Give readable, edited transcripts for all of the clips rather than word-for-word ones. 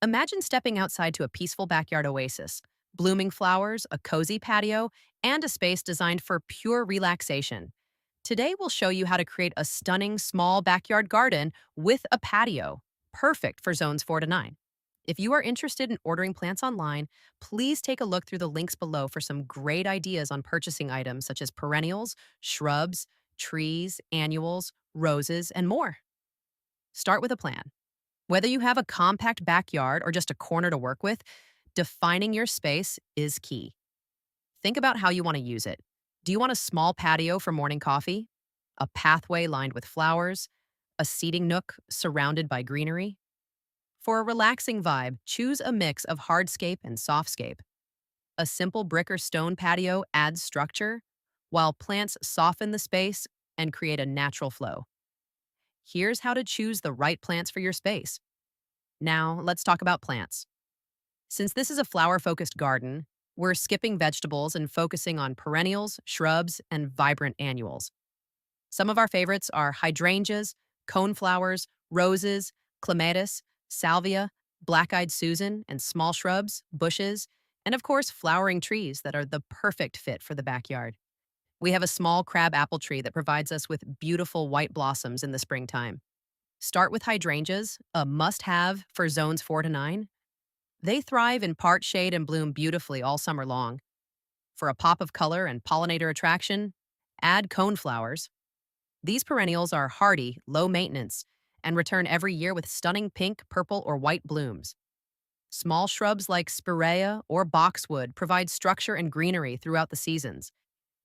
Imagine stepping outside to a peaceful backyard oasis, blooming flowers, a cozy patio, and a space designed for pure relaxation. Today, we'll show you how to create a stunning small backyard garden with a patio, perfect for zones 4 to 9. If you are interested in ordering plants online, please take a look through the links below for some great ideas on purchasing items such as perennials, shrubs, trees, annuals, roses, and more. Start with a plan. Whether you have a compact backyard or just a corner to work with, defining your space is key. Think about how you want to use it. Do you want a small patio for morning coffee? A pathway lined with flowers? A seating nook surrounded by greenery? For a relaxing vibe, choose a mix of hardscape and softscape. A simple brick or stone patio adds structure, while plants soften the space and create a natural flow. Here's how to choose the right plants for your space. Now, let's talk about plants. Since this is a flower-focused garden, we're skipping vegetables and focusing on perennials, shrubs, and vibrant annuals. Some of our favorites are hydrangeas, coneflowers, roses, clematis, salvia, black-eyed Susan, and small shrubs, bushes, and of course, flowering trees that are the perfect fit for the backyard. We have a small crab apple tree that provides us with beautiful white blossoms in the springtime. Start with hydrangeas, a must-have for zones 4 to 9. They thrive in part shade and bloom beautifully all summer long. For a pop of color and pollinator attraction, add coneflowers. These perennials are hardy, low maintenance, and return every year with stunning pink, purple, or white blooms. Small shrubs like spirea or boxwood provide structure and greenery throughout the seasons.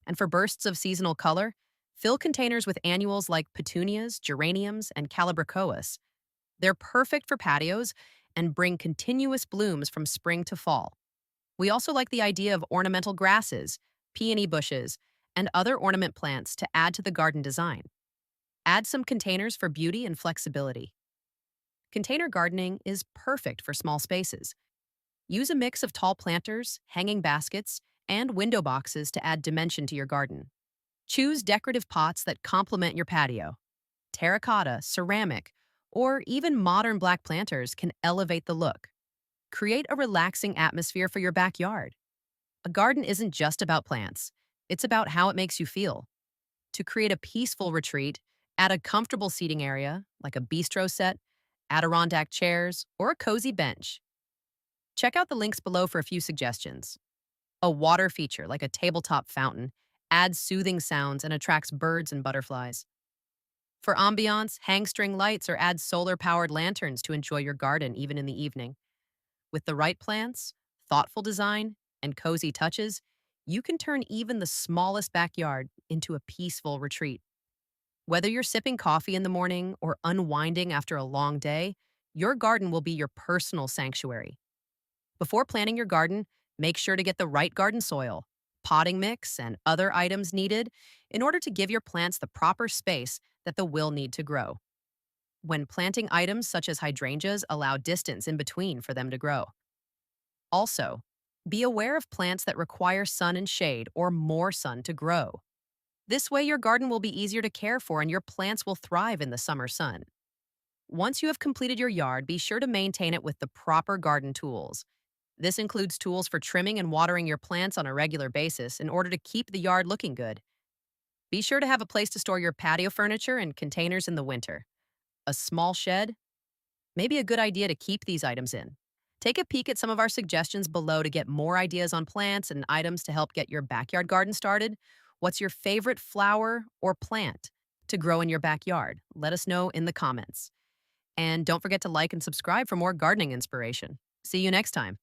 And for bursts of seasonal color, fill containers with annuals like petunias, geraniums, and calibrachoas. They're perfect for patios and bring continuous blooms from spring to fall. We also like the idea of ornamental grasses, peony bushes, and other ornament plants to add to the garden design. Add some containers for beauty and flexibility. Container gardening is perfect for small spaces. Use a mix of tall planters, hanging baskets, and window boxes to add dimension to your garden. Choose decorative pots that complement your patio. Terracotta, ceramic, or even modern black planters can elevate the look. Create a relaxing atmosphere for your backyard. A garden isn't just about plants, it's about how it makes you feel. To create a peaceful retreat, add a comfortable seating area, like a bistro set, Adirondack chairs, or a cozy bench. Check out the links below for a few suggestions. A water feature, like a tabletop fountain, adds soothing sounds and attracts birds and butterflies. For ambiance, hang string lights or add solar-powered lanterns to enjoy your garden even in the evening. With the right plants, thoughtful design, and cozy touches, you can turn even the smallest backyard into a peaceful retreat. Whether you're sipping coffee in the morning or unwinding after a long day, your garden will be your personal sanctuary. Before planting your garden, make sure to get the right garden soil, potting mix, and other items needed in order to give your plants the proper space that they will need to grow. When planting items such as hydrangeas, allow distance in between for them to grow. Also, be aware of plants that require sun and shade or more sun to grow. This way, your garden will be easier to care for and your plants will thrive in the summer sun. Once you have completed your yard, be sure to maintain it with the proper garden tools. This includes tools for trimming and watering your plants on a regular basis in order to keep the yard looking good. Be sure to have a place to store your patio furniture and containers in the winter. A small shed? Maybe a good idea to keep these items in. Take a peek at some of our suggestions below to get more ideas on plants and items to help get your backyard garden started. What's your favorite flower or plant to grow in your backyard? Let us know in the comments. And don't forget to like and subscribe for more gardening inspiration. See you next time.